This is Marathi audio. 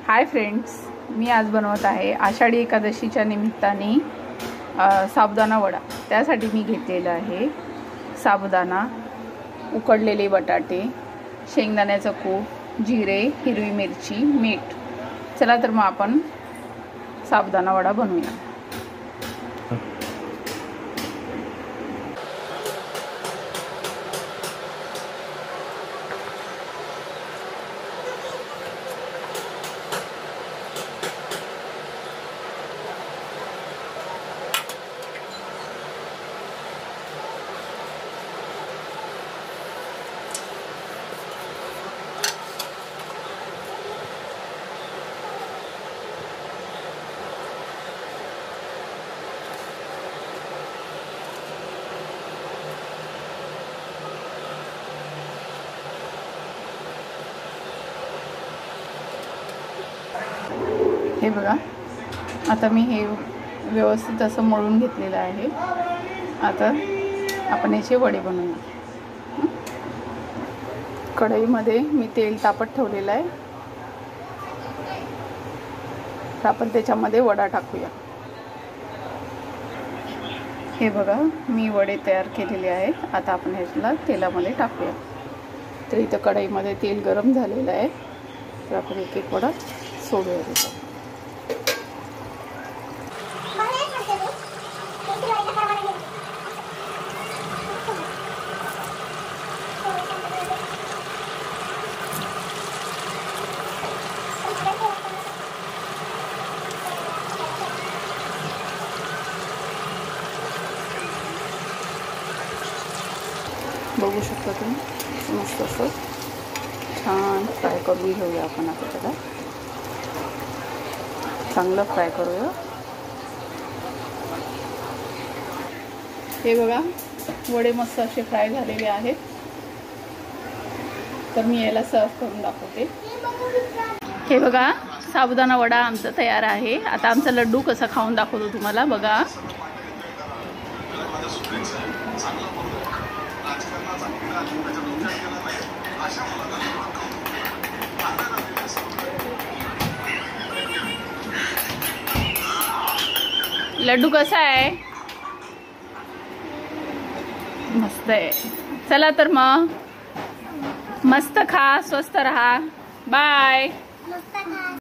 हाय फ्रेंड्स, मी आज बनवत आहे आषाढी एकादशीच्या निमित्ताने साबुदाणा वडा। त्यासाठी मी घेतलेला आहे साबुदाणा, उकडलेले बटाटे, शेंगदाण्याचं कूट, जिरे, हिरवी मिरची, मीठ। चला तर मग आपण साबुदाणा वडा बनवूया। हे बघा, आता मी हे व्यवस्थित असं मळून घेतलेलं आहे। आता आपण याचे वडे बनवूया। कढईमध्ये मी तेल तापत ठेवलेलं आहे, तर आपण त्याच्यामध्ये वडा टाकूया। हे बघा, मी वडे तयार केलेले आहेत। आता आपण ह्याला तेलामध्ये टाकूया। तर इथं कढईमध्ये तेल गरम झालेलं आहे, तर आपण एक एक वडा सोडूया त्याच्यात। बघू शकता तुम्ही, मस्त असं छान फ्राय करून घेऊया आपण। आता त्याला चांगलं फ्राय करूया। हे बघा, वडे मस्त असे फ्राय झालेले आहेत। तर मी याला सर्व करून दाखवते। हे बघा, साबुदाणा वडा आमचा तयार आहे। आता आमचा लड्डू कसा खाऊन दाखवतो तुम्हाला, बघा। लड्डू कसा आहे? मस्त आहे। चला तर मग मस्त खा, स्वस्थ रहा। बाय।